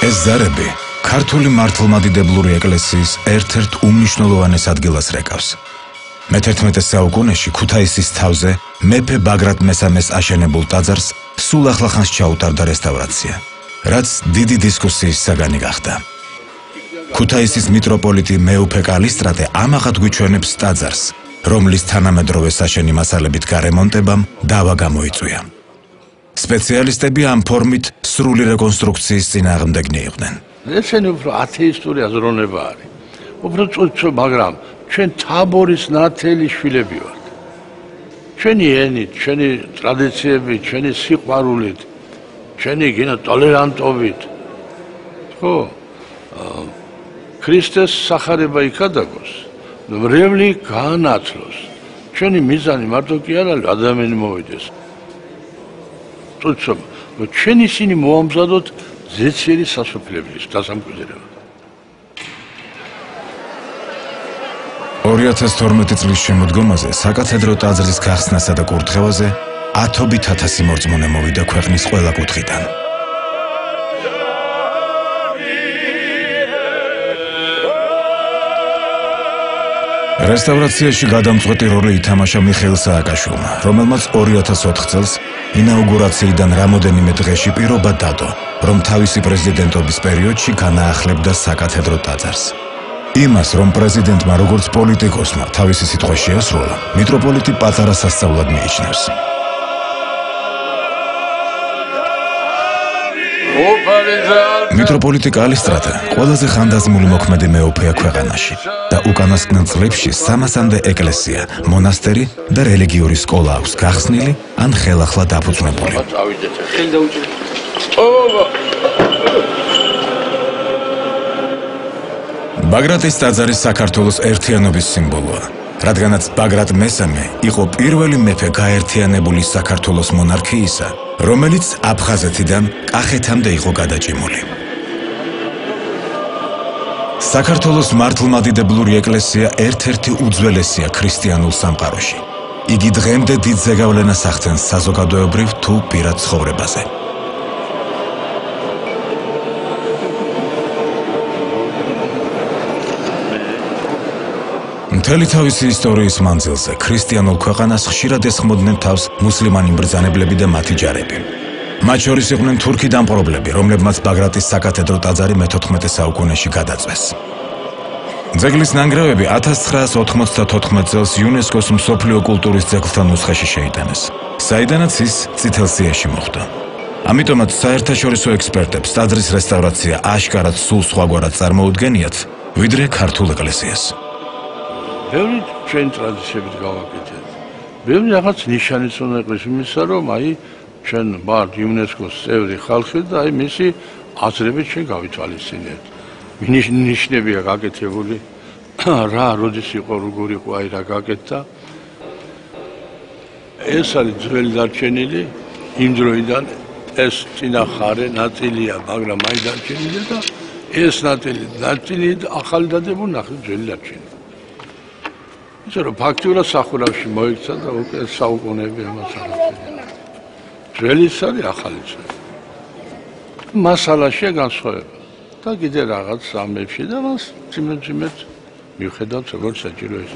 ეს ზარები ქართული მართლმადიდებლური ეკლესიის ერთ-ერთ უმნიშვნელოვანეს ადგილას რეკავს. მე-11 საუკუნეში ქუთაისის თავზე მეფე ბაგრატ მესამეს აშენებულ ტაძარს სულ ახლახანს ჩაუტარდა რესტავრაცია, რაც დიდი დისკუსიის საგანი გახდა. ქუთაისის მიტროპოლიტი მეუფე კალისტრატე ამაღად გვიჩვენებს ტაძარს, რომლის თანამედროვე საშენი მასალებით გარემონტებამ დავა გამოიწვია. სპეციალისტები ამ ფორმით სრული რეკონსტრუქციის წინააღმდეგნი იყვნენ. ესენი უფრო ათეისტური აზროვნება არის. უფრო წუწუ, მაგრამ ჩვენ თაბორის ნათელი შვილები ვართ. ჩვენი ენით, ჩვენი ტრადიციებით, ჩვენი სიყვარულით, ჩვენი ტოლერანტობით. ხო, ქრისტეს სახარება იქადაგოს, მრევლი გაანათლოს. ჩვენი მიზანი მარტო კი არ არის ადამიანი მოვიდეს. წუწუ, ჩვენ ისინი მოამზადოთ ზეციერი სასოფლების დასამკვიდრებლად. 2012 წლის შემოდგომაზე საკათედრო ტაძრის გახსნასა და კურთხევაზე ათობით ათასი მორწმუნე მოვიდა ქვეყნის ყველა კუთხიდან. რესტავრაციაში გადამწყვეტი როლი ითამაშა მიხეილ სააკაშვილმა, რომელმაც 2004 წელს ინაუგურაციიდან რამოდენიმე დღეში პირობა დადო, რომ თავისი პრეზიდენტობის პერიოდში განაახლებდა საკათედრო ტაძარს. იმას, რომ პრეზიდენტმა როგორც პოლიტიკოსმა თავისი სიტყვა შეასრულა, მიტროპოლიტი პატარა სასწაულად მიიჩნევს. მიტროპოლიტი კალისტრატე ყველაზე ხანდაზმული მოქმედი მეუფეა ქვეყანაში და უკანასკნელ წლებში 300-მდე ეკლესია, მონასტერი და რელიგიური სკოლა აქვს გახსნილი ან ხელახლა დაფუძნებული. ბაგრატის ტაძარი საქართველოს ერთიანობის სიმბოლოა, რადგანაც ბაგრატ მესამე იყო პირველი მეფე გაერთიანებული საქართველოს მონარქიისა, რომელიც აფხაზეთიდან კახეთამდე იყო გადაჭიმული. საქართველოს მართლმადიდებლური ეკლესია ერთ-ერთი უძველესია ქრისტიანულ სამყაროში. იგი დღემდე დიდ ზეგავლენას ახდენს საზოგადოებრივ თუ პირად ცხოვრებაზე. მთელი თავისი ისტორიის მანძილზე ქრისტიანულ ქვეყანას ხშირად ესხმოდნენ თავს მუსლიმანი მბრძანებლები და მათი ჯარები. მათ შორის იყვნენ თურქი დამპყრობლები, რომლებმაც ბაგრატის საკათედრო ტაძარი მე-14 საუკუნეში გადაწვეს. ძეგლის ნანგრევები 1994 წელს იუნესკოს მსოფლიო კულტურის ძეგლთა ნუსხაში შეიტანეს, საიდანაც ის წითელ სიაში მოხვდა. ამიტომაც საერთაშორისო ექსპერტებს ტაძრის რესტავრაცია აშკარად სულ სხვაგვარად წარმოუდგენიათ, ვიდრე ქართულ ეკლესიას. ბევრი ჩვენ ტრადიციებით გავაკეთეთ. ბევრი რაღაც ნიშანიც უნდა იყოს იმისა, რომ ჩვენ ვართ იუნესკოს წევრი ხალხი და მისი აზრებით ჩვენ გავითვალისწინებთ. ნიშნებია გაკეთებული, რა როდის იყო, როგორ იყო, რა გაკეთდა. ეს არის ძველი დარჩენილი, იმ დროიდან ეს წინახარე ნაწილია, მაგრამ მაინც დარჩენილია და ეს ნაწილი ახალი დადებულ ნახეთ ძველი დარჩენილი. ისე რომ ფაქტიურად სახურავში მოიქცა და უკვე საუკუნეები ამას აღწერა. ძველიც არის, ახალიც არის. მასალაშია განსხვავება და კიდე რაღაც სამებში და მას ციმეთ მივხედავთ როგორც საჭირო ის.